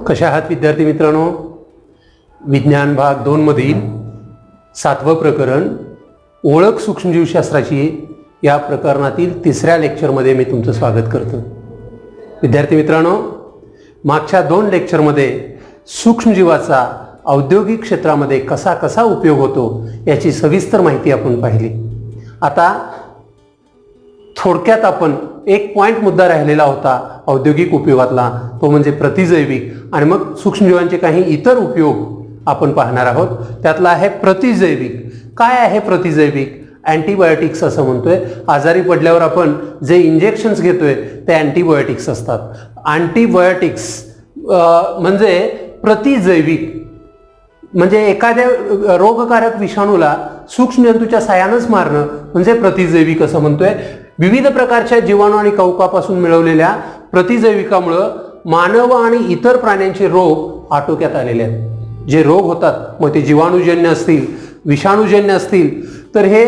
कशा आहात विद्यार्थी मित्रांनो? विज्ञान भाग 2 मधील 7वं प्रकरण ओळख सूक्ष्मजीवशास्त्राची या प्रकरणातील 3ऱ्या लेक्चरमध्ये मी तुमचं स्वागत करतो. विद्यार्थी मित्रांनो, मागच्या 2 लेक्चरमध्ये सूक्ष्मजीवाचा औद्योगिक क्षेत्रामध्ये कसा कसा उपयोग होतो याची सविस्तर माहिती आपण पाहिली. आता थोडक्यात आपण एक पॉइंट मुद्दा राहिलेला होता औद्योगिक उपयोगातला, तो म्हणजे प्रतिजैविक, आणि मग सूक्ष्मजीवांचे काही इतर उपयोग आपण पाहणार आहोत. त्यातला आहे प्रतिजैविक. काय आहे प्रतिजैविक? अँटीबायोटिक्स असं म्हणतोय. आजारी पडल्यावर आपण जे इंजेक्शन्स घेतोय ते अँटीबायोटिक्स असतात. अँटीबायोटिक्स म्हणजे प्रतिजैविक, म्हणजे एखाद्या रोगकारक विषाणूला सूक्ष्मजंतूच्या साहाय्यानेच मारणं म्हणजे प्रतिजैविक असं म्हणतोय. विविध प्रकारच्या जीवाणू आणि कवकापासून मिळवलेल्या प्रतिजैविकामुळे मानव आणि इतर प्राण्यांचे रोग आटोक्यात आलेले आहेत. जे रोग होतात, मग ते जीवाणूजन्य असतील, विषाणूजन्य असतील, तर हे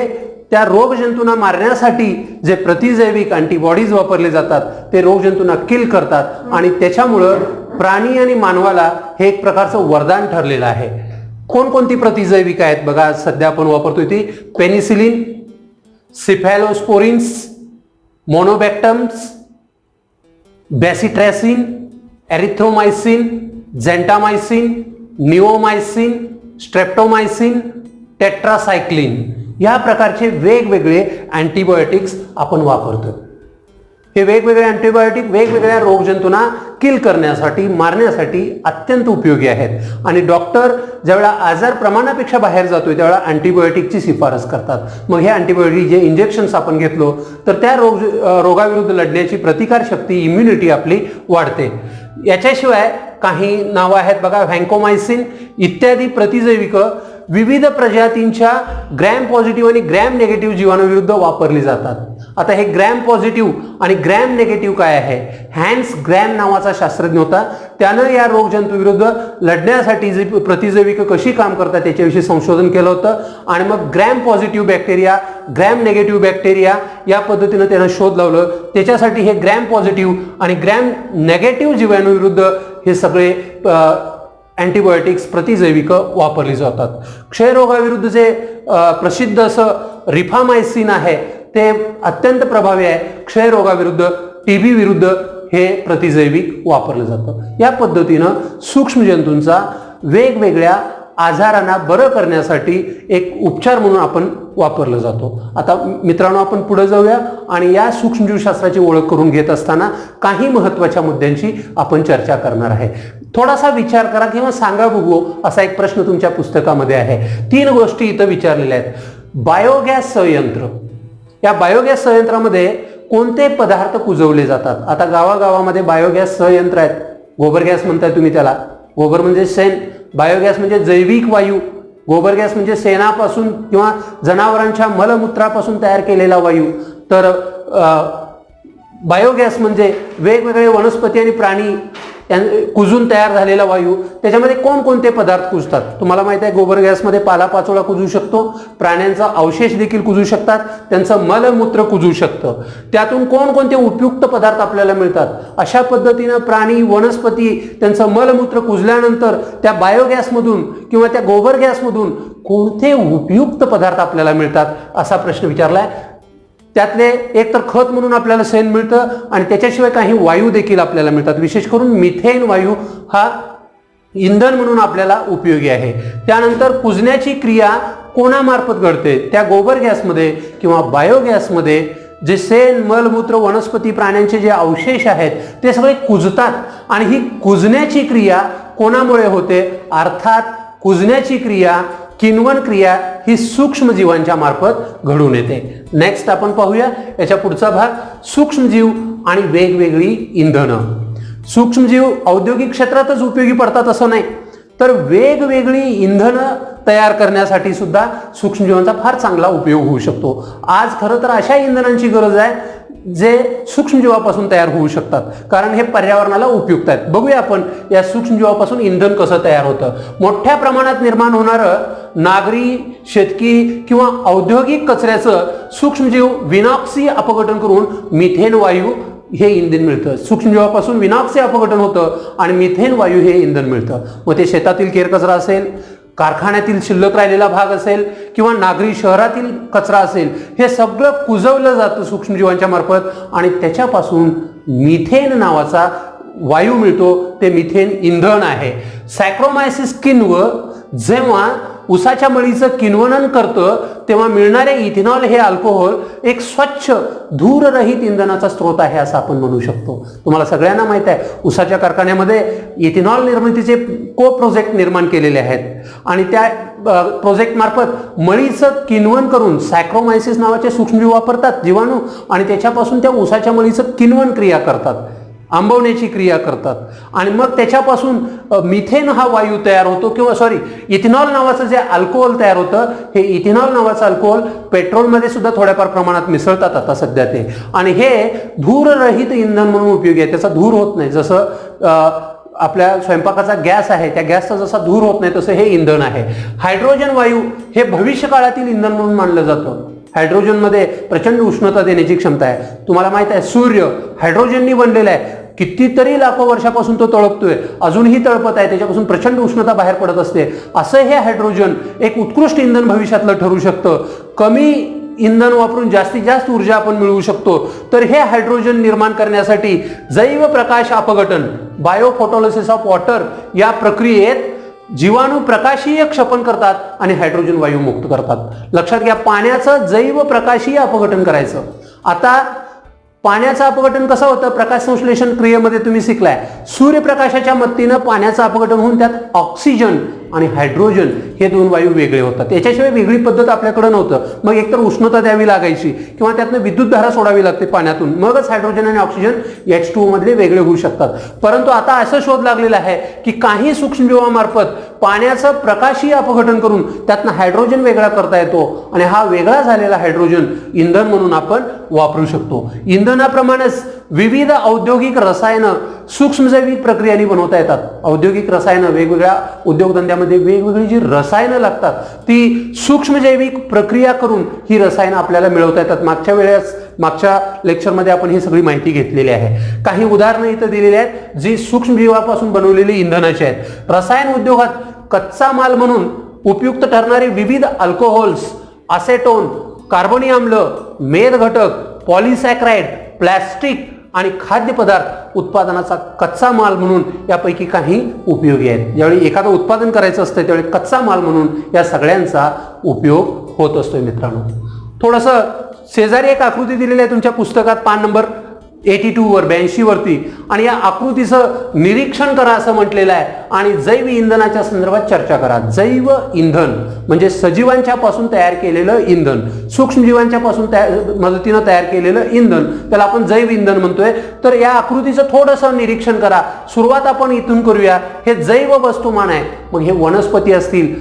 त्या रोगजंतूंना मारण्यासाठी जे प्रतिजैविक अँटीबॉडीज वापरले जातात ते रोगजंतूंना किल करतात, आणि त्याच्यामुळं प्राणी आणि मानवाला हे एक प्रकारचं वरदान ठरलेलं आहे. कोणकोणती प्रतिजैविक आहेत बघा. सध्या आपण वापरतोय ती पेनिसिलिन, सिफॅलोस्पोरिन्स, मोनोबॅक्टम्स, बॅसिट्रॅसिन, एरिथ्रोमायसिन, झेंटामायसिन, निओमायसिन, स्ट्रेप्टोमायसिन, टेट्रासायक्लिन या प्रकारचे वेगवेगळे अँटीबायोटिक्स आपण वापरतो. हे वेगवेगळे अँटीबायोटिक वेगवेगळ्या रोगजंतूंना किल करण्यासाठी, मारण्यासाठी अत्यंत उपयोगी आहेत. आणि डॉक्टर ज्यावेळेला आजार प्रमाणापेक्षा बाहेर जातोय त्यावेळेला अँटीबायोटिकची शिफारस करतात. मग हे अँटीबायोटिक जे इंजेक्शन्स आपण घेतलो तर त्या रोगाविरुद्ध लढण्याची प्रतिकारशक्ती, इम्युनिटी आपली वाढते. याच्याशिवाय काही नावं आहेत बघा. व्हॅन्कोमायसिन इत्यादी प्रतिजैविक विविध प्रजातींच्या ग्रॅम पॉझिटिव्ह आणि ग्रॅम निगेटिव्ह जीवाणूविरुद्ध वापरली जातात. आता हे ग्रॅम पॉझिटिव्ह आणि ग्रॅम निगेटिव्ह काय आहे? हॅन्स ग्रॅम नावाचा शास्त्रज्ञ होता. त्यानं या रोगजंतू विरुद्ध लढण्यासाठी जी प्रतिजैविक कशी काम करतात त्याच्याविषयी संशोधन केलं होतं, आणि मग gram positive bacteria, gram negative bacteria या पद्धतीनं त्यानं शोध लावलं. त्याच्यासाठी हे ग्रॅम पॉझिटिव्ह आणि ग्रॅम निगेटिव्ह जीवाणूविरुद्ध हे सगळे अँटीबायोटिक्स प्रतिजैविक वापरली जातात. क्षयरोगाविरुद्ध जे प्रसिद्ध असं रिफामायसिन आहे ते अत्यंत प्रभावी आहे. क्षयरोगाविरुद्ध, टीबी विरुद्ध हे प्रतिजैविक वापरलं जातं. या पद्धतीनं सूक्ष्मजंतूंचा वेगवेगळ्या आजारांना बरं करण्यासाठी एक उपचार म्हणून आपण वापरलं जातो. आता मित्रांनो, आपण पुढे जाऊया आणि या सूक्ष्मजीवशास्त्राची ओळख करून घेत असताना काही महत्त्वाच्या मुद्द्यांची आपण चर्चा करणार आहे. थोडासा विचार करा किंवा सांगा बघू असा एक प्रश्न तुमच्या पुस्तकामध्ये आहे. 3 गोष्टी इथं विचारलेल्या आहेत. बायोगॅस संयंत्र, या बायोगॅस संयंत्रामध्ये कोणते पदार्थ कुजवले जातात? आता गावागावामध्ये बायोगॅस संयंत्र आहेत. गोबर गॅस म्हणताय तुम्ही त्याला. गोबर म्हणजे शेण, बायोगॅस म्हणजे जैविक वायू, गोबर गॅस म्हणजे शेणापासून किंवा जनावरांच्या मलमूत्रापासून तयार केलेला वायू. तर बायोगॅस म्हणजे वेगवेगळे वनस्पती आणि प्राणी कुजून तयार झालेला वायू. त्याच्यामध्ये कोणकोणते पदार्थ कुजतात? तुम्हाला माहिती आहे, गोबर गॅसमध्ये पालापाचोळा कुजू शकतो, प्राण्यांचा अवशेष देखील कुजू शकतात, त्यांचं मलमूत्र कुजू शकतं. त्यातून कोणकोणते उपयुक्त पदार्थ आपल्याला मिळतात? अशा पद्धतीनं प्राणी, वनस्पती त्यांचं मलमूत्र कुजल्यानंतर त्या बायोगॅसमधून किंवा त्या गोबर गॅसमधून कोणते उपयुक्त पदार्थ आपल्याला मिळतात असा प्रश्न विचारलाय. त्यातले एक तर खत म्हणून आपल्याला शेण मिळतं, आणि त्याच्याशिवाय काही वायू देखील आपल्याला मिळतात. विशेष करून मिथेन वायू हा इंधन म्हणून आपल्याला उपयोगी आहे. त्यानंतर कुजण्याची क्रिया कोणामार्फत घडते? त्या गोबर गॅसमध्ये किंवा बायोगॅसमध्ये जे शेण, मलमूत्र, वनस्पती, प्राण्यांचे जे अवशेष आहेत ते सगळे कुजतात, आणि ही कुजण्याची क्रिया कोणामुळे होते? अर्थात कुजण्याची क्रिया, किण्वन क्रिया ही सूक्ष्मजीवांच्या मार्फत घडून येते. नेक्स्ट आपण पाहूया याच्या पुढचा भाग, सूक्ष्मजीव आणि वेगवेगळी इंधनं. सूक्ष्मजीव औद्योगिक क्षेत्रातच उपयोगी पडतात असं नाही, तर वेगवेगळी इंधनं तयार करण्यासाठी सुद्धा सूक्ष्मजीवांचा फार चांगला उपयोग होऊ शकतो. आज खरं तर अशा इंधनांची गरज आहे जे सूक्ष्मजीवापासून तयार होऊ शकतात, कारण हे पर्यावरणाला उपयुक्त आहेत. बघूया आपण या सूक्ष्मजीवापासून इंधन कसं तयार होतं. मोठ्या प्रमाणात निर्माण होणारं नागरी, शेतकी किंवा औद्योगिक कचऱ्याचं सूक्ष्मजीव विनॉक्सी अपघटन करून मिथेन वायू हे इंधन मिळतं. सूक्ष्मजीवापासून विनॉक्स हे अपघटन होतं आणि मिथेन वायू हे इंधन मिळतं. मग ते शेतातील केरकचरा असेल, कारखान्यातील शिल्लक राहिलेला भाग असेल किंवा नागरी शहरातील कचरा असेल, हे सगळं कुजवलं जातं सूक्ष्मजीवांच्या मार्फत आणि त्याच्यापासून मिथेन नावाचा वायू मिळतो. ते मिथेन इंधन आहे. सॅक्रोमायसिस किण्व जेव्हा उसाच्या मळीचं किण्वनन करतं तेव्हा मिळणारे इथेनॉल हे अल्कोहोल एक स्वच्छ धूररहित इंधनाचा स्रोत आहे असं आपण म्हणू शकतो. तुम्हाला सगळ्यांना माहित आहे उसाच्या कारखान्यामध्ये इथेनॉल निर्मितीचे प्रोजेक्ट निर्माण केलेले आहेत आणि त्या प्रोजेक्ट मार्फत मळीचं किण्वन करून सॅक्रोमायसिस नावाचे सूक्ष्मजीव वापरतात जीवाणू आणि त्याच्यापासून त्या उसाच्या मळीचं किण्वन क्रिया करतात, आंबवण्याची क्रिया करतात आणि मग त्याच्यापासून मिथेन हा वायू तयार होतो किंवा इथेनॉल नावाचं जे अल्कोहोल तयार होतं, हे इथेनॉल नावाचं अल्कोहोल पेट्रोलमध्ये सुद्धा थोड्याफार प्रमाणात मिसळतात आता सध्या ते, आणि हे धूररहित इंधन म्हणून उपयोगी आहे. त्याचा धूर होत नाही. जसं आपल्या स्वयंपाकाचा गॅस आहे, त्या गॅसचा जसा धूर होत नाही तसं हे इंधन आहे. हायड्रोजन वायू हे भविष्य काळातील इंधन म्हणून मानलं जातं. हायड्रोजनमध्ये प्रचंड उष्णता देण्याची क्षमता आहे. तुम्हाला माहित आहे सूर्य हायड्रोजननी बनलेला आहे. कितीतरी लाखो वर्षापासून तो तळपतोय, अजूनही तळपत आहे, त्याच्यापासून प्रचंड उष्णता बाहेर पडत असते. असं हे हायड्रोजन एक उत्कृष्ट इंधन भविष्यातलं ठरू शकतं. कमी इंधन वापरून जास्तीत जास्त ऊर्जा आपण मिळवू शकतो. तर हे हायड्रोजन निर्माण करण्यासाठी जैव प्रकाश अपघटन, बायोफोटोलिसिस ऑफ वॉटर या प्रक्रियेत जीवाणू प्रकाशीय क्षपन करतात आणि हायड्रोजन वायू मुक्त करतात. लक्षात घ्या, पाण्याचं जैव प्रकाशीय अपघटन करायचं. आता पाण्याचं अपघटन कसं होतं? प्रकाश संश्लेषण क्रियेमध्ये तुम्ही शिकलाय. सूर्यप्रकाशाच्या मदतीनं पाण्याचं अपघटन होऊन त्यात ऑक्सिजन आणि हायड्रोजन हे दोन वायू वेगळे होतात. याच्याशिवाय वेगळी पद्धत आपल्याकडे नव्हतं. मग एकतर उष्णता द्यावी लागायची किंवा त्यातनं विद्युत धारा सोडावी लागते पाण्यातून, मगच हायड्रोजन आणि ऑक्सिजन H2O मधले वेगळे होऊ शकतात. परंतु आता असं शोध लागलेला आहे की काही सूक्ष्मजीवामार्फत पाण्याचं प्रकाशीय अपघटन करून त्यातनं हायड्रोजन वेगळा करता येतो आणि हा वेगळा झालेला हायड्रोजन इंधन म्हणून आपण वापरू शकतो. इंधनाप्रमाणेच विविध औद्योगिक रसायनं सूक्ष्मजैविक प्रक्रियांनी बनवता येतात. औद्योगिक रसायनं वेगवेगळ्या उद्योगधंद्यामध्ये वेगवेगळी जी रसायनं लागतात ती सूक्ष्मजैविक प्रक्रिया करून ही रसायनं आपल्याला मिळवता येतात. मागच्या लेक्चरमध्ये आपण ही सगळी माहिती घेतलेली आहे. काही उदाहरणं इथं दिलेली आहेत जी सूक्ष्मजीवापासून बनवलेली इंधनाची आहेत. रसायन उद्योगात कच्चा माल म्हणून उपयुक्त ठरणारे विविध अल्कोहोल्स, असेटोन, कार्बनी आम्ल, मेद घटक, पॉलिसॅक्राइड, प्लॅस्टिक आणि खाद्यपदार्थ उत्पादनाचा कच्चा माल म्हणून यापैकी काही उपयोगी आहेत. ज्यावेळी एखादं उत्पादन करायचं असतं त्यावेळी कच्चा माल म्हणून या सगळ्यांचा उपयोग होत असतोय. मित्रांनो, थोडंसं शेजारी एक आकृती दिलेली आहे तुमच्या पुस्तकात पान नंबर 82 वर 82 वरती, आणि या आकृतीचं निरीक्षण करा असं म्हटलेलं आहे आणि जैव इंधनाच्या संदर्भात चर्चा करा. जैव इंधन म्हणजे सजीवांच्या पासून तयार केलेलं इंधन, सूक्ष्मजीवांच्या पासून मदतीनं तयार केलेलं इंधन, त्याला आपण जैव इंधन म्हणतोय. तर या आकृतीचं थोडंसं निरीक्षण करा. सुरुवात आपण इथून करूया. हे जैव वस्तुमान आहे. मग हे वनस्पती असतील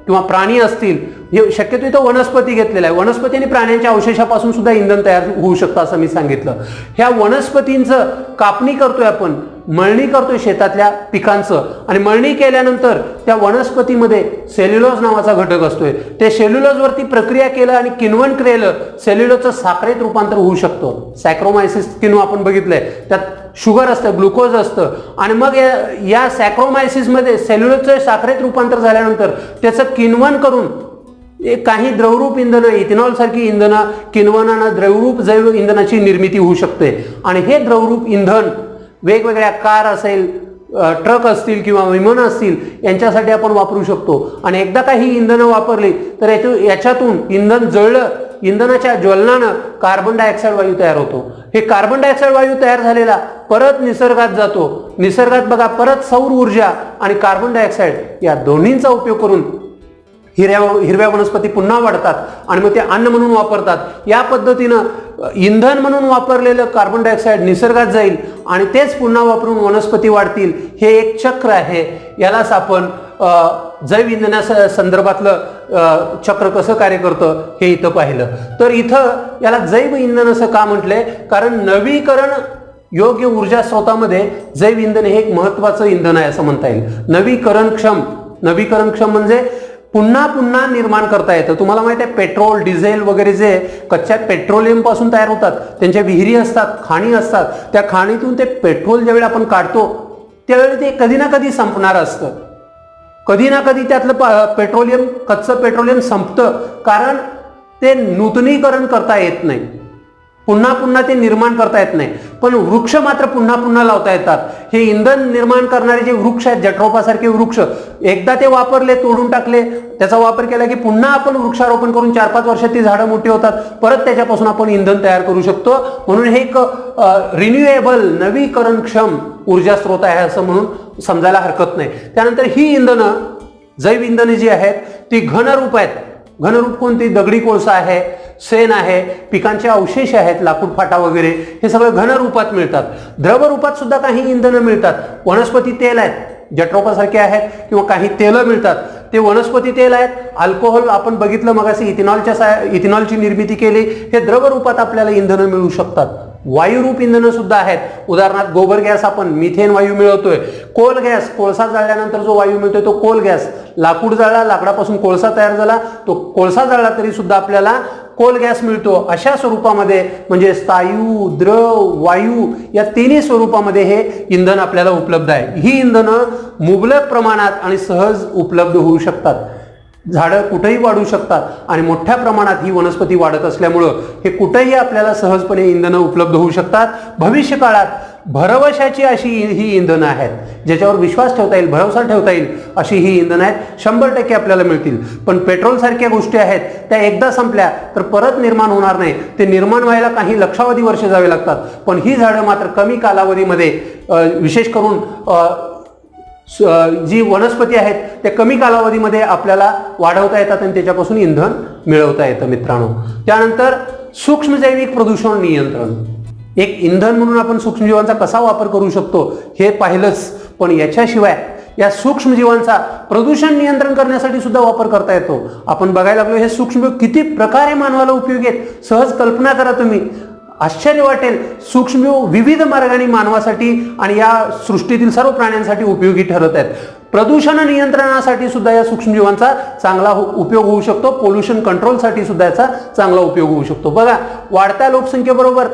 किंवा प्राणी असतील, हे शक्यतो इथं वनस्पती घेतलेला आहे. वनस्पती आणि प्राण्यांच्या अवशेषापासून सुद्धा इंधन तयार होऊ शकतं असं मी सांगितलं. ह्या वनस्पतींचं कापणी करतोय आपण, मळणी करतोय शेतातल्या पिकांचं, आणि मळणी केल्यानंतर त्या वनस्पतीमध्ये सेल्युलोज नावाचा घटक असतोय. ते सेल्युलोजवरती प्रक्रिया केलं आणि किण्वन केलं, सेल्युलोजचं साखरेत रूपांतर होऊ शकतं. सॅक्रोमायसिस किण्व आपण बघितलंय, त्यात शुगर असतं, ग्लुकोज असतं, आणि मग या सॅक्रोमायसिसमध्ये सेल्युलोजचं साखरेत रूपांतर झाल्यानंतर त्याचं किण्वन करून काही द्रवरूप इंधनं, इथेनॉल सारखी इंधनं किण्वनानं द्रवरूप जैव इंधनाची निर्मिती होऊ शकते. आणि हे द्रवरूप इंधन वेगवेगळ्या कार असेल, ट्रक असतील किंवा विमानं असतील यांच्यासाठी आपण वापरू शकतो. आणि एकदा काही इंधनं वापरली तर याच्यातून इंधन जळलं, इंधनाच्या ज्वलनानं कार्बन डायऑक्साईड वायू तयार होतो. हे कार्बन डायऑक्साईड वायू तयार झालेला परत निसर्गात जातो. निसर्गात बघा परत सौर ऊर्जा आणि कार्बन डायऑक्साईड या दोन्हींचा उपयोग करून हिरव्या वनस्पती पुन्हा वाढतात आणि मग ते अन्न म्हणून वापरतात. या पद्धतीनं इंधन म्हणून वापरलेलं कार्बन डायऑक्साईड निसर्गात जाईल आणि तेच पुन्हा वापरून वनस्पती वाढतील. हे एक चक्र आहे. यालाच आपण जैव इंधना संदर्भातलं चक्र कसं कार्य करतं हे इथं पाहिलं. तर इथं याला जैव इंधन असं का म्हटलंय? कारण नवीकरण योग्य ऊर्जा स्रोतामध्ये जैव इंधन हे एक महत्वाचं इंधन आहे असं म्हणता येईल. नवीकरणक्षम म्हणजे पुन्हा पुन्हा निर्माण करता येतं. तुम्हाला माहिती आहे पेट्रोल डिझेल वगैरे जे कच्च्या पेट्रोलियम पासून तयार होतात, त्यांच्या विहिरी असतात, खाणी असतात, त्या खाणीतून ते पेट्रोल ज्यावेळी आपण काढतो त्यावेळी ते कधी ना कधी संपणार असतं. कधी ना कधी त्यातलं पेट्रोलियम कच्चं पेट्रोलियम संपतं, कारण ते नूतनीकरण करता येत नाही, पुन्हा पुन्हा ते निर्माण करता येत नाही. पण वृक्ष मात्र पुन्हा पुन्हा लावता येतात. हे इंधन निर्माण करणारे जे वृक्ष आहेत, जट्रोपासारखे वृक्ष, एकदा ते वापरले, तोडून टाकले, त्याचा वापर केला की पुन्हा आपण वृक्षारोपण करून 4-5 वर्षात ती झाडं मोठी होतात, परत त्याच्यापासून आपण इंधन तयार करू शकतो. म्हणून हे एक रिन्युएबल नवीकरणक्षम ऊर्जा स्रोत आहे असं म्हणून समजायला हरकत नाही. त्यानंतर ही इंधनं, जैव इंधने जी आहेत ती घनरूप आहेत. घनरूप कोणती? दगडी कोळसा आहे, शेण आहे, पिकांचे अवशेष आहेत, लाकूड फाटा वगैरे, हे सगळं घनरूपात मिळतात. द्रवरूपात सुद्धा काही इंधनं मिळतात. वनस्पती तेल आहेत, जट्रोपासारखे आहेत, किंवा काही तेलं मिळतात, ते वनस्पती तेल आहेत. अल्कोहोल आपण बघितलं मगाशी, इथेनॉलची निर्मिती केली, हे द्रवरूपात आपल्याला इंधनं मिळू शकतात. वायुरूप इंधनं सुद्धा आहेत. उदाहरणार्थ गोबर गॅस, आपण मिथेन वायू मिळवतोय. कोल गॅस, कोळसा जाळल्यानंतर जो वायू मिळतोय तो कोल गॅस. लाकूड जाळला, लाकडापासून कोळसा तयार झाला, तो कोळसा जाळला तरी सुद्धा आपल्याला कोल गॅस मिळतो. अशा स्वरूपामध्ये म्हणजे स्थायू, द्रव, वायू या तिन्ही स्वरूपामध्ये हे इंधन आपल्याला उपलब्ध आहे. ही इंधनं मुबलक प्रमाणात आणि सहज उपलब्ध होऊ शकतात. झाडं कुठेही वाढू शकतात आणि मोठ्या प्रमाणात ही वनस्पती वाढत असल्यामुळं हे कुठेही आपल्याला सहजपणे इंधनं उपलब्ध होऊ शकतात. भविष्य काळात भरवशाची अशी ही इंधनं आहेत, ज्याच्यावर विश्वास ठेवता येईल, भरवसा ठेवता येईल अशी ही इंधनं आहेत. 100% आपल्याला मिळतील. पण पेट्रोल सारख्या गोष्टी आहेत त्या एकदा संपल्या तर परत निर्माण होणार नाही. ते निर्माण व्हायला काही लक्षावधी वर्ष जावे लागतात. पण ही झाडं मात्र कमी कालावधीमध्ये, विशेष करून जी वनस्पती आहेत त्या कमी कालावधीमध्ये आपल्याला वाढवता येतात आणि त्याच्यापासून इंधन मिळवता येतं मित्रांनो. त्यानंतर सूक्ष्मजैविक प्रदूषण नियंत्रण. एक इंधन म्हणून आपण सूक्ष्मजीवांचा कसा वापर करू शकतो हे पाहिलंच, पण याच्याशिवाय या सूक्ष्मजीवांचा प्रदूषण नियंत्रण करण्यासाठी सुद्धा वापर करता येतो. आपण बघायला लागलो हे सूक्ष्मजीव किती प्रकारे मानवाला उपयोगी आहेत. सहज कल्पना करा तुम्ही, आश्चर्य वाटेल. सूक्ष्मजीव विविध मार्गाने मानवासाठी आणि या सृष्टीतील सर्व प्राण्यांसाठी उपयोगी ठरत आहेत. प्रदूषण नियंत्रणासाठी सुद्धा या सूक्ष्मजीवांचा चांगला उपयोग होऊ शकतो. पोल्युशन कंट्रोलसाठी सुद्धा याचा चांगला उपयोग होऊ शकतो. बघा, वाढत्या लोकसंख्येबरोबर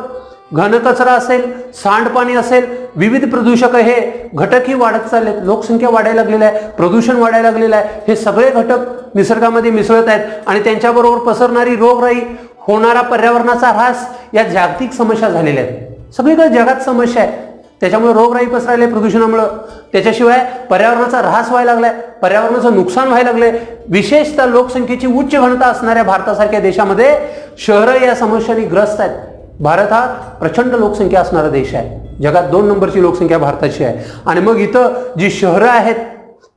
घनकचरा असेल, सांडपाणी असेल, विविध प्रदूषक हे घटकही वाढत चाललेत. लोकसंख्या वाढायला लागलेली आहे, प्रदूषण वाढायला लागलेलं आहे. हे सगळे घटक निसर्गामध्ये मिसळत आहेत आणि त्यांच्याबरोबर पसरणारी रोगराई, होणारा पर्यावरणाचा ऱ्हास या जागतिक समस्या झालेल्या आहेत. सगळीकडे जगात समस्या आहे. त्याच्यामुळे रोगराई पसरायला प्रदूषणामुळं. त्याच्याशिवाय पर्यावरणाचा ऱ्हास व्हायला लागलाय, पर्यावरणाचं नुकसान व्हायला लागलंय. विशेषतः लोकसंख्येची उच्च घनता असणाऱ्या भारतासारख्या देशामध्ये शहरं या समस्यांनी ग्रस्त आहेत. भारत हा प्रचंड लोकसंख्या असणारा देश आहे. जगात 2 नंबरची लोकसंख्या भारताची आहे. आणि मग इथं जी शहरं आहेत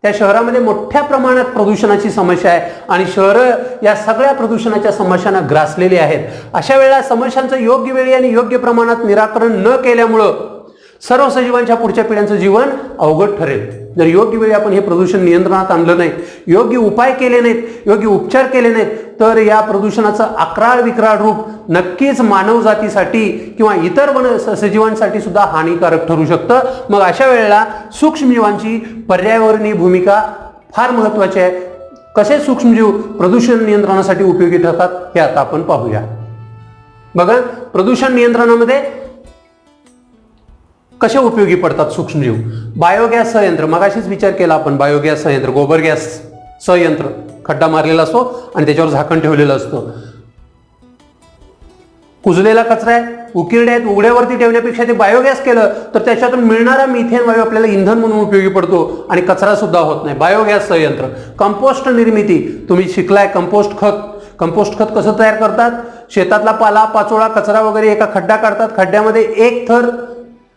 त्या शहरामध्ये मोठ्या प्रमाणात प्रदूषणाची समस्या आहे आणि शहरं या सगळ्या प्रदूषणाच्या समस्यांना ग्रासलेली आहेत. अशा वेळेला समस्यांचं योग्य वेळी आणि योग्य प्रमाणात निराकरण न केल्यामुळं सर्व सजीवांच्या पुढच्या पिढ्यांचं जीवन अवघड ठरेल. जर योग्य वेळी आपण हे प्रदूषण नियंत्रणात आणलं नाही, योग्य उपाय केले नाहीत, योग्य उपचार केले नाहीत, तर या प्रदूषणाचं अक्राळ विक्राळ रूप नक्कीच मानवजातीसाठी किंवा इतर सजीवांसाठी सुद्धा हानिकारक ठरू शकतं. मग अशा वेळेला सूक्ष्मजीवांची पर्यावरणीय भूमिका फार महत्त्वाची आहे. कसे सूक्ष्मजीव प्रदूषण नियंत्रणासाठी उपयोगी ठरतात हे आता आपण पाहूया. बघा, प्रदूषण नियंत्रणामध्ये कसे उपयोगी पडतात सूक्ष्मजीव? बायोगॅस संयंत्र, मगाशीच विचार केला आपण. बायोगॅस संयंत्र, गोबर गॅस संयंत्र, खड्डा मारलेला असतो आणि त्याच्यावर झाकण ठेवलेलं असतं. कुजलेला कचरा आहे, उकिरडे आहेत, उघड्यावरती ठेवण्यापेक्षा ते बायोगॅस केलं तर त्याच्यातून मिळणारा मिथेन वायू आपल्याला इंधन म्हणून उपयोगी पडतो आणि कचरा सुद्धा होत नाही. बायोगॅस संयंत्र. कंपोस्ट निर्मिती, तुम्ही शिकलाय कंपोस्ट खत. कंपोस्ट खत कसं तयार करतात? शेतातला पाला पाचोळा कचरा वगैरे एका खड्डा काढतात, खड्ड्यामध्ये एक थर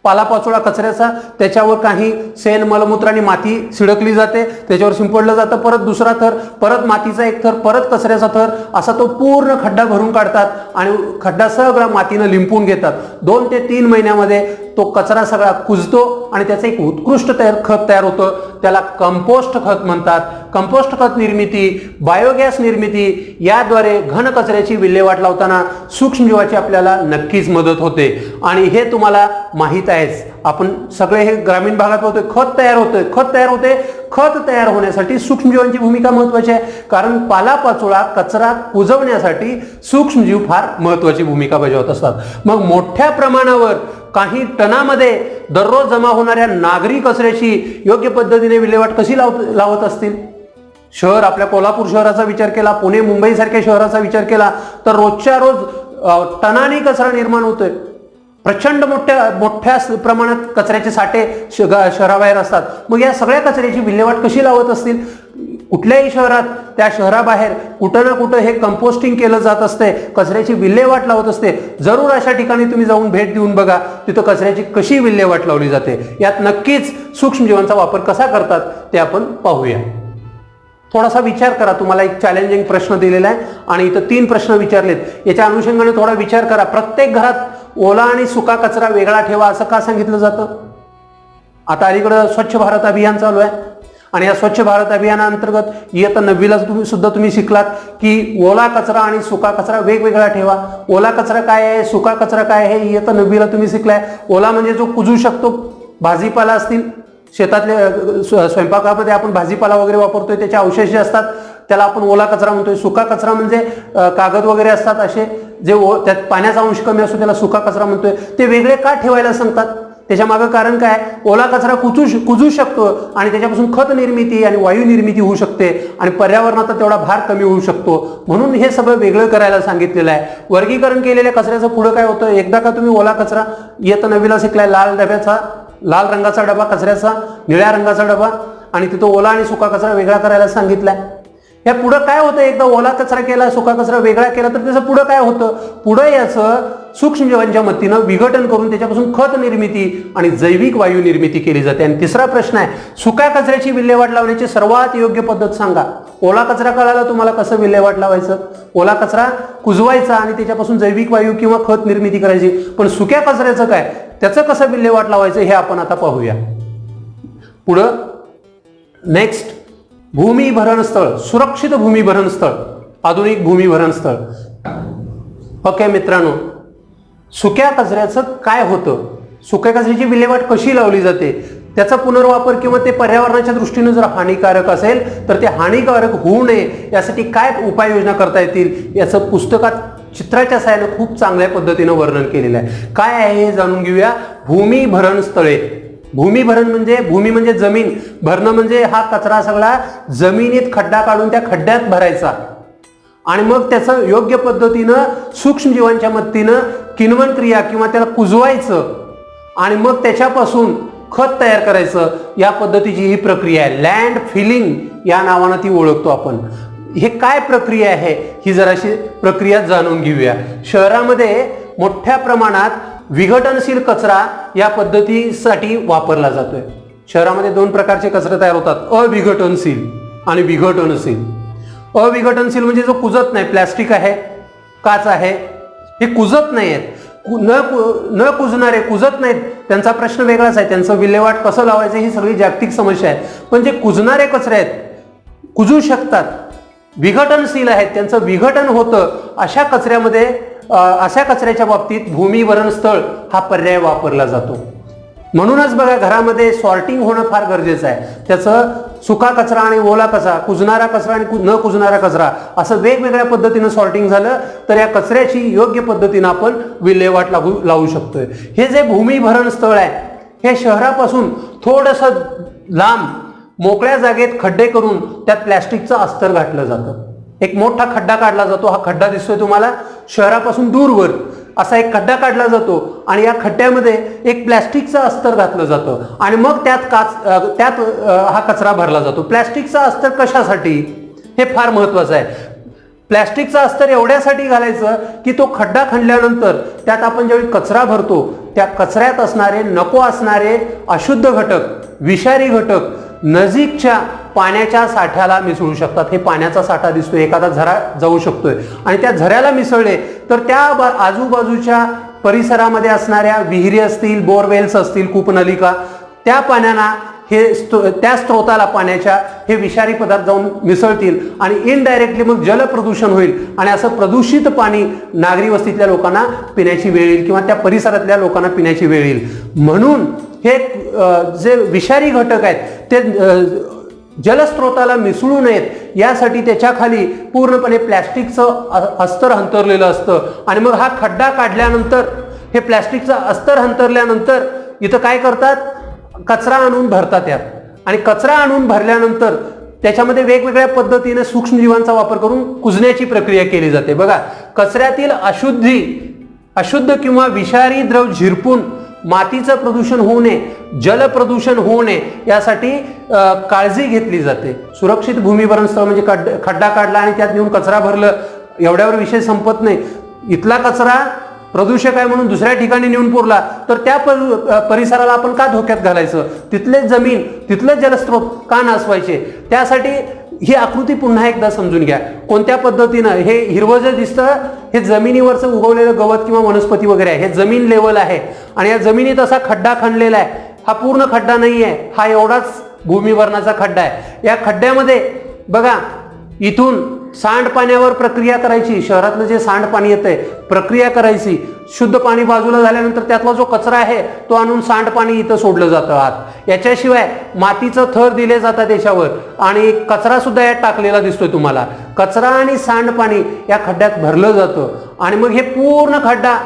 पालापाचोळा कचऱ्याचा, त्याच्यावर काही शेण मलमूत्र आणि माती छिडकली जाते, त्याच्यावर शिंपडलं जातं, परत दुसरा थर, परत मातीचा एक थर, परत कचऱ्याचा थर, असा तो पूर्ण खड्डा भरून काढतात आणि खड्डा सगळा मातीनं लिंपून घेतात. 2 ते 3 महिन्यामध्ये तो कचरा सगळा कुजतो आणि त्याचं एक उत्कृष्ट खत तयार होतं. त्याला कंपोस्ट खत म्हणतात. कंपोस्ट खत निर्मिती, बायोगॅस निर्मिती याद्वारे घन कचऱ्याची विल्हेवाट लावताना सूक्ष्मजीवाची आपल्याला नक्कीच मदत होते. आणि हे तुम्हाला माहीत आहेच, आपण सगळे हे ग्रामीण भागात होतोय, खत तयार होते. खत तयार होण्यासाठी सूक्ष्मजीवांची भूमिका महत्वाची आहे, कारण पालापाचोळा कचरा कुजवण्यासाठी सूक्ष्मजीव फार महत्वाची भूमिका बजावत असतात. मग मोठ्या प्रमाणावर काही टनामध्ये दररोज जमा होणाऱ्या नागरी कचऱ्याची योग्य पद्धतीने विल्हेवाट कशी लावत असतील? शहर, आपल्या कोल्हापूर शहराचा विचार केला, पुणे मुंबई सारख्या शहराचा विचार केला तर रोजच्या रोज टनानी कचरा निर्माण होतोय. प्रचंड मोठ्या प्रमाणात कचऱ्याचे साठे शहराबाहेर असतात. मग या सगळ्या कचऱ्याची विल्हेवाट कशी लावत असतील? कुठल्याही शहरात त्या शहराबाहेर कुठं ना कुठं हे कंपोस्टिंग केलं जात असते, कचऱ्याची विल्हेवाट लावत असते. जरूर अशा ठिकाणी तुम्ही जाऊन भेट देऊन बघा, तिथं कचऱ्याची कशी विल्हेवाट लावली जाते. यात नक्कीच सूक्ष्मजीवांचा वापर कसा करतात ते आपण पाहूया. थोडासा विचार करा. तुम्हाला एक चॅलेंजिंग प्रश्न दिलेला आहे आणि इथं 3 प्रश्न विचारलेत. याच्या अनुषंगाने थोडा विचार करा. प्रत्येक घरात ओला आणि सुका कचरा वेगळा ठेवा असं का सांगितलं जातं? आता अलीकडं स्वच्छ भारत अभियान चालू आहे आणि या स्वच्छ भारत अभियानाअंतर्गत इयत्ता 9वीला तुम्ही शिकलात की ओला कचरा आणि सुका कचरा वेगवेगळा ठेवा. ओला कचरा काय आहे, सुका कचरा काय आहे, इयत्ता 9वीला तुम्ही शिकलाय. ओला म्हणजे जो कुजू शकतो, भाजीपाला असतील, शेतातले स्वयंपाकामध्ये आपण भाजीपाला वगैरे वापरतोय त्याचे अवशेष जे असतात त्याला आपण ओला कचरा म्हणतोय. सुका कचरा म्हणजे कागद वगैरे असतात असे जे त्यात पाण्याचा अंश कमी असतो त्याला सुका कचरा म्हणतोय. ते वेगळे का ठेवायला सांगतात? त्याच्या मागं कारण काय? ओला कचरा कुजू शकतो आणि त्याच्यापासून खत निर्मिती आणि वायू निर्मिती होऊ शकते आणि पर्यावरणाचा तेवढा भार कमी होऊ शकतो. म्हणून हे सगळं वेगळं करायला सांगितलेलं आहे. वर्गीकरण केलेल्या कचऱ्याचं पुढं काय होतं? एकदा का तुम्ही ओला कचरा इयत्ता 9वीला शिकलाय, लाल रंगाचा डबा कचऱ्याचा, निळ्या रंगाचा डबा आणि तिथं ओला आणि सुका कचरा वेगळा करायला सांगितलाय. या पुढं काय होतं? एकदा ओला कचरा केला, सुका कचरा वेगळा केला तर त्याचं पुढं काय होतं? पुढं याचं सूक्ष्मजीवांच्या मदतीनं विघटन करून त्याच्यापासून खत निर्मिती आणि जैविक वायू निर्मिती केली जाते. आणि तिसरा प्रश्न आहे, सुक्या कचऱ्याची विल्हेवाट लावण्याची सर्वात योग्य पद्धत सांगा. ओला कचरा कळाला तुम्हाला कसं विल्हेवाट लावायचं? ओला कचरा कुजवायचा आणि त्याच्यापासून जैविक वायू किंवा खत निर्मिती करायची. पण सुक्या कचऱ्याचं काय? त्याचं कसं विल्हेवाट लावायचं हे आपण आता पाहूया. पुढं नेक्स्ट, भूमिभरण स्थळ, सुरक्षित भूमिभरण स्थळ, आधुनिक भूमिभरण स्थळ. ओके मित्रांनो, सुक्या कचऱ्याचं काय होतं? सुक्या कचऱ्याची विल्हेवाट कशी लावली जाते? त्याचा पुनर्वापर किंवा ते पर्यावरणाच्या दृष्टीने जर हानिकारक असेल तर ते हानिकारक होऊ नये यासाठी काय उपाययोजना करता येतील याचं पुस्तकात चित्राच्या सहाय्याने खूप चांगल्या पद्धतीनं वर्णन केलेलं आहे. काय आहे हे जाणून घेऊया. भूमिभरण स्थळे. भूमिभरण म्हणजे, भूमी म्हणजे जमीन, भरणं म्हणजे हा कचरा सगळा जमिनीत खड्डा काढून त्या खड्ड्यात भरायचा आणि मग त्याचं योग्य पद्धतीनं सूक्ष्मजीवांच्या मदतीनं किण्वन क्रिया किंवा त्याला कुजवायचं आणि मग त्याच्यापासून खत तयार करायचं. या पद्धतीची ही प्रक्रिया आहे. लँड फिलिंग या नावानं ती ओळखतो आपण. हे काय प्रक्रिया आहे ही जराशी प्रक्रिया जाणून घेऊया. शहरामध्ये मोठ्या प्रमाणात विघटनशील कचरा या पद्धतीसाठी वापरला जातोय. शहरामध्ये 2 प्रकारचे कचरे तयार होतात, अविघटनशील आणि विघटनशील. अविघटनशील म्हणजे जो कुजत नाही, प्लॅस्टिक आहे, काच आहे, हे कुजत नाहीत. न कुजणारे, कुजत नाहीत, त्यांचा प्रश्न वेगळाच आहे. त्यांचं विल्हेवाट कसं लावायचं ही सगळी जागतिक समस्या आहे. पण जे कुजणारे कचरे आहेत, कुजू शकतात, विघटनशील आहेत, त्यांचं विघटन होतं, अशा कचऱ्यामध्ये, अशा कचऱ्याच्या बाबतीत भूमिभरण स्थळ हा पर्याय वापरला जातो. म्हणूनच बघा, घरामध्ये सॉर्टिंग होणं फार गरजेचं आहे. त्याचं सुका कचरा आणि ओला कचरा, कुजणारा कचरा आणि न कुजणारा कचरा असं वेगवेगळ्या पद्धतीनं सॉर्टिंग झालं तर या कचऱ्याची योग्य पद्धतीनं आपण विल्हेवाट लावू शकतोय. हे जे भूमिभरण स्थळ आहे हे शहरापासून थोडंसं लांब मोकळ्या जागेत खड्डे करून त्यात प्लॅस्टिकचं अस्तर घातलं जातं. एक मोठा खड्डा काढला जातो. हा खड्डा दिसतोय तुम्हाला, शहरापासून दूरवर असा एक खड्डा काढला जातो आणि या खड्ड्यामध्ये एक प्लॅस्टिकचं अस्तर घातलं जातं आणि मग त्यात हा कचरा भरला जातो. प्लॅस्टिकचं अस्तर कशासाठी हे फार महत्वाचं आहे. प्लॅस्टिकचं अस्तर एवढ्यासाठी घालायचं की तो खड्डा खणल्यानंतर त्यात आपण ज्यावेळी कचरा भरतो त्या कचऱ्यात असणारे, नको असणारे अशुद्ध घटक, विषारी घटक नजीकच्या पाण्याच्या साठ्याला मिसळू शकतात. हे पाण्याचा साठा दिसतोय, एखादा झरा जाऊ शकतोय आणि त्या झऱ्याला मिसळले तर त्या आजूबाजूच्या परिसरामध्ये असणाऱ्या विहिरी असतील, बोरवेल्स असतील, कूपनलिका, त्या पाण्याला त्या स्त्रोताला पाण्याच्या हे विषारी पदार्थ जाऊन मिसळतील आणि इनडायरेक्टली मग जलप्रदूषण होईल आणि असं प्रदूषित पाणी नागरी वस्तीतल्या लोकांना पिण्याची वेळ येईल किंवा त्या परिसरातल्या लोकांना पिण्याची वेळ येईल. म्हणून हे जे विषारी घटक आहेत ते जलस्रोताला मिसळू नयेत यासाठी त्याच्या खाली पूर्णपणे प्लॅस्टिकचं अस्तर अंतरलेलं असतं आणि मग हा खड्डा काढल्यानंतर हे प्लॅस्टिकचं अस्तर अंतरल्यानंतर इथं काय करतात, कचरा आणून भरतात यात आणि कचरा आणून भरल्यानंतर त्याच्यामध्ये वेगवेगळ्या पद्धतीने सूक्ष्मजीवांचा वापर करून कुजण्याची प्रक्रिया केली जाते. बघा, कचऱ्यातील अशुद्ध किंवा विषारी द्रव झिरपून मातीचं प्रदूषण होऊ नये, जलप्रदूषण होऊ नये यासाठी काळजी घेतली जाते. सुरक्षित भूमिभरण स्थळ म्हणजे खड्डा काढला आणि त्यात नेऊन कचरा भरलं एवढ्यावर विषय संपत नाही. इथला कचरा प्रदूषक आहे म्हणून दुसऱ्या ठिकाणी नेऊन पुरला तर त्या परिसराला आपण का धोक्यात घालायचं, तिथले जमीन तिथले जलस्रोत का नासवायचे. त्यासाठी ही आकृती पुन्हा एकदा समजून घ्या. कोणत्या पद्धतीनं हे हिरवं जे दिसतं हे जमिनीवरचं उगवलेलं गवत किंवा वनस्पती वगैरे आहे, हे जमीन लेवल आहे आणि या जमिनीत असा खड्डा खणलेला आहे. हा पूर्ण खड्डा नाही आहे, हा एवढाच भूमिभरणाचा खड्डा आहे. या खड्ड्यामध्ये बघा इथून सांडपाण्यावर प्रक्रिया करायची, शहरातलं जे सांडपाणी येतंय प्रक्रिया करायची, शुद्ध पाणी बाजूला झाल्यानंतर त्यातला जो कचरा आहे तो आणून सांडपाणी इथं सोडलं जातं आत. याच्याशिवाय मातीचं थर दिले जातात त्याच्यावर आणि कचरा सुद्धा यात टाकलेला दिसतोय तुम्हाला. कचरा आणि सांडपाणी या खड्ड्यात भरलं जातं आणि मग हे पूर्ण खड्डा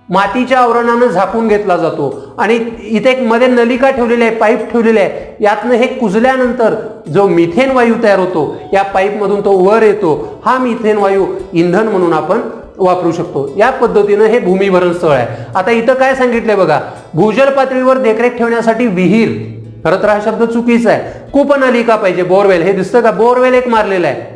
मातीच्या आवरणानं झाकून घेतला जातो आणि इथे एक मध्ये नलिका ठेवलेली आहे, पाईप ठेवलेले आहे. यातनं हे कुजल्यानंतर जो मिथेन वायू तयार होतो या पाईपमधून तो वर येतो. हा मिथेन वायू इंधन म्हणून आपण वापरू शकतो. या पद्धतीनं हे भूमिभरण स्थळ आहे. आता इथं काय सांगितलंय बघा, भूजल पातळीवर देखरेख ठेवण्यासाठी विहीर, खरं तर हा शब्द चुकीचा आहे, कूपनलिका पाहिजे. बोरवेल हे दिसतं का, बोरवेल एक मारलेला आहे,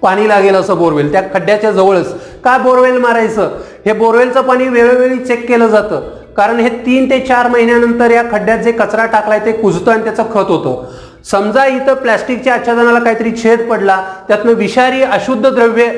पाणी लागेल असं बोरवेल त्या खड्ड्याच्या जवळच. का बोरवेल मारायचं, हे बोरवेलचं पाणी वेळोवेळी चेक केलं जातं कारण हे 3 ते 4 महिन्यानंतर या खड्ड्यात जे कचरा टाकलाय ते कुजतं आणि त्याचं खत होतं. समजा इथं प्लॅस्टिकच्या आच्छादनाला काहीतरी छेद पडला, त्यातनं विषारी अशुद्ध द्रव्य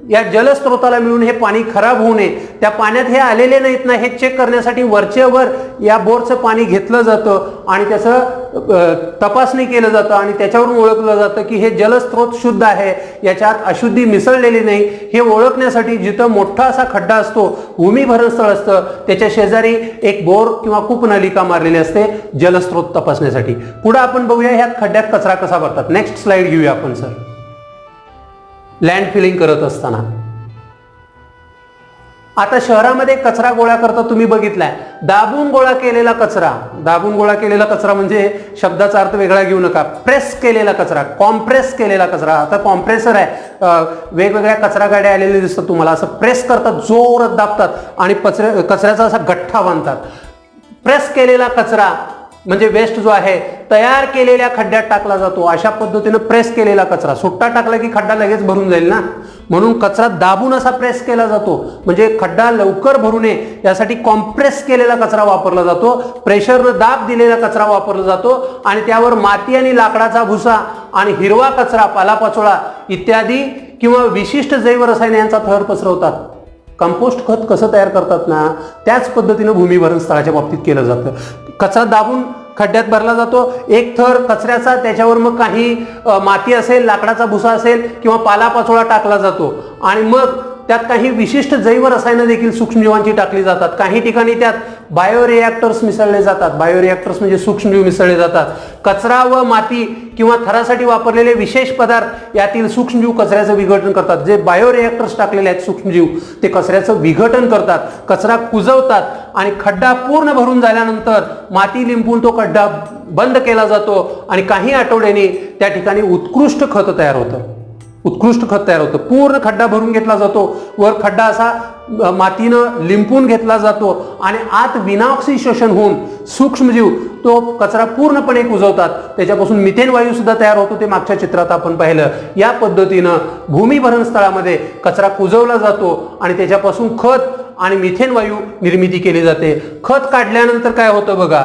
या जलस्रोताला मिळून हे पाणी खराब होऊ नये, त्या पाण्यात हे आलेले नाहीत ना हे चेक करण्यासाठी वरचेवर या बोरचं पाणी घेतलं जातं आणि त्याचं तपासणी केलं जातं आणि त्याच्यावरून ओळखलं जातं की हे जलस्रोत शुद्ध आहे, याच्यात अशुद्धी मिसळलेली नाही. हे ओळखण्यासाठी जिथं मोठा असा खड्डा असतो, भूमिभरण स्थळ असतं, त्याच्या शेजारी एक बोर किंवा कूपनलिका मारलेली असते जलस्रोत तपासण्यासाठी. पुढे आपण बघूया ह्या खड्ड्यात कचरा कसा भरतात. नेक्स्ट स्लाइड घेऊया आपण सर. लँड फिलिंग करत असताना आता शहरामध्ये कचरा गोळा करता तुम्ही बघितलाय, दाबून गोळा केलेला कचरा. दाबून गोळा केलेला कचरा म्हणजे शब्दाचा अर्थ वेगळा घेऊ नका, प्रेस केलेला कचरा, कॉम्प्रेस केलेला कचरा. आता कॉम्प्रेसर आहे, वेगवेगळ्या कचरा गाड्या आलेले दिसतात तुम्हाला, असं प्रेस करतात, जोरात दाबतात आणि कचऱ्याचा असा गठ्ठा बांधतात. प्रेस केलेला कचरा म्हणजे वेस्ट जो आहे तयार केलेल्या खड्ड्यात टाकला जातो. अशा पद्धतीनं प्रेस केलेला कचरा, सुट्टा टाकला की खड्डा लगेच भरून जाईल ना, म्हणून कचरा दाबून असा प्रेस केला जातो म्हणजे खड्डा लवकर भरू नये यासाठी कॉम्प्रेस केलेला कचरा वापरला जातो. प्रेशरनं दाब दिलेला कचरा वापरला जातो आणि त्यावर माती आणि लाकडाचा भुसा आणि हिरवा कचरा, पालापाचोळा इत्यादी किंवा विशिष्ट जैवरसायने यांचा थर पसरवतात. कंपोस्ट खत कसं तयार करतात ना त्याच पद्धतीनं भूमिभरण स्थळाच्या बाबतीत केलं जातं. कचरा दाबून खड्ड्यात भरला जातो, एक थर कचऱ्याचा, त्याच्यावर मग काही माती असेल, लाकडाचा भुसा असेल किंवा पालापाचोळा टाकला जातो आणि मग त्यात काही विशिष्ट जैवरसायनं देखील सूक्ष्मजीवांची टाकली जातात. काही ठिकाणी त्यात बायोरिएक्टर्स मिसळले जातात. बायोरिएक्टर्स म्हणजे सूक्ष्मजीव मिसळले जातात. कचरा व माती किंवा थरासाठी वापरलेले विशेष पदार्थ यातील सूक्ष्मजीव कचऱ्याचं विघटन करतात. जे बायोरिएक्टर्स टाकलेले आहेत सूक्ष्मजीव ते कचऱ्याचं विघटन करतात, कचरा कुजवतात आणि खड्डा पूर्ण भरून झाल्यानंतर माती लिंपून तो खड्डा बंद केला जातो आणि काही आठवड्यांनी त्या ठिकाणी उत्कृष्ट खत तयार होतं. पूर्ण खड्डा भरून घेतला जातो, वर खड्डा असा मातीनं लिंपून घेतला जातो आणि आत विनाऑक्सी शोषण होऊन सूक्ष्मजीव तो कचरा पूर्णपणे कुजवतात. त्याच्यापासून मिथेन वायू सुद्धा तयार होतो, ते मागच्या चित्रात आपण पाहिलं. या पद्धतीनं भूमिभरण स्थळामध्ये कचरा कुजवला जातो आणि त्याच्यापासून खत आणि मिथेन वायू निर्मिती केली जाते. खत काढल्यानंतर काय होतं बघा,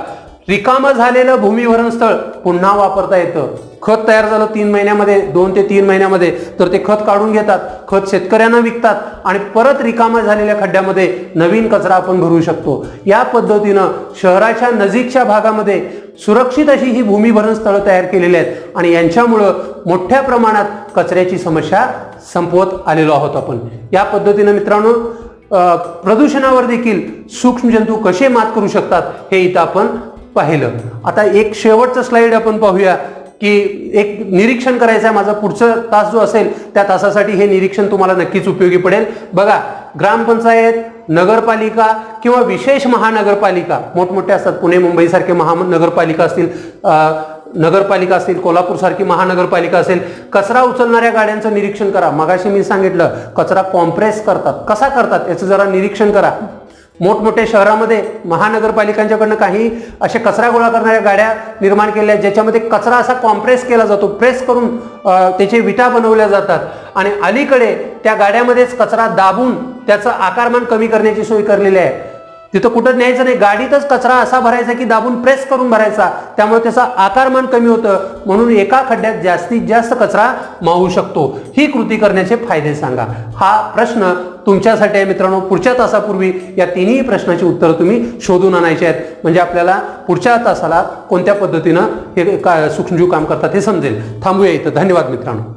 रिकामं झालेलं भूमिभरण स्थळ पुन्हा वापरता येतं. खत तयार झालं 3 महिन्यामध्ये, 2 ते 3 महिन्यामध्ये, तर ते खत काढून घेतात, खत शेतकऱ्यांना विकतात आणि परत रिकामा झालेल्या खड्ड्यामध्ये नवीन कचरा आपण भरू शकतो. या पद्धतीनं शहराच्या नजीकच्या भागामध्ये सुरक्षित अशी ही भूमिभरण स्थळं तयार केलेली आहेत आणि यांच्यामुळं मोठ्या प्रमाणात कचऱ्याची समस्या संपवत आलेलो आहोत आपण. या पद्धतीनं मित्रांनो प्रदूषणावर देखील सूक्ष्म जंतू कसे मात करू शकतात हे इथं आपण पाहिलं. आता एक शेवटचं स्लाइड आपण पाहूया की एक निरीक्षण करायचं आहे माझा. पुढचा तास जो असेल त्या तासासाठी हे निरीक्षण तुम्हाला नक्कीच उपयोगी पडेल. बघा, ग्रामपंचायत, नगरपालिका किंवा विशेष महानगरपालिका मोठमोठ्या असतात, पुणे मुंबई सारखे महानगरपालिका असतील, नगरपालिका असतील, कोल्हापूर सारखी महानगरपालिका असेल, कचरा उचलणाऱ्या गाड्यांचं निरीक्षण करा. मगाशी मी सांगितलं कचरा कॉम्प्रेस करतात, कसा करतात याचं जरा निरीक्षण करा. मोठमोठ्या शहरामध्ये महानगरपालिकांच्याकडनं काही असे कचरा गोळा करणाऱ्या गाड्या निर्माण केल्या आहेत ज्याच्यामध्ये कचरा असा कॉम्प्रेस केला जातो, प्रेस करून त्याचे विटा बनवल्या जातात आणि अलीकडे त्या गाड्यामध्येच कचरा दाबून त्याचं आकारमान कमी करण्याची सोय करलेली आहे. तिथं कुठं न्यायचं नाही, गाडीतच कचरा असा भरायचा की दाबून प्रेस करून भरायचा, त्यामुळे त्याचा आकारमान कमी होतं, म्हणून एका खड्ड्यात जास्तीत जास्त कचरा मावू शकतो. ही कृती करण्याचे फायदे सांगा. हा प्रश्न तुमच्यासाठी आहे मित्रांनो. पुढच्या तासापूर्वी या तिन्ही प्रश्नाची उत्तरं तुम्ही शोधून आणायची आहेत, म्हणजे आपल्याला पुढच्या तासाला कोणत्या पद्धतीनं हे सूक्ष्मजीव काम करतात हे समजेल. थांबूया इथं. धन्यवाद मित्रांनो.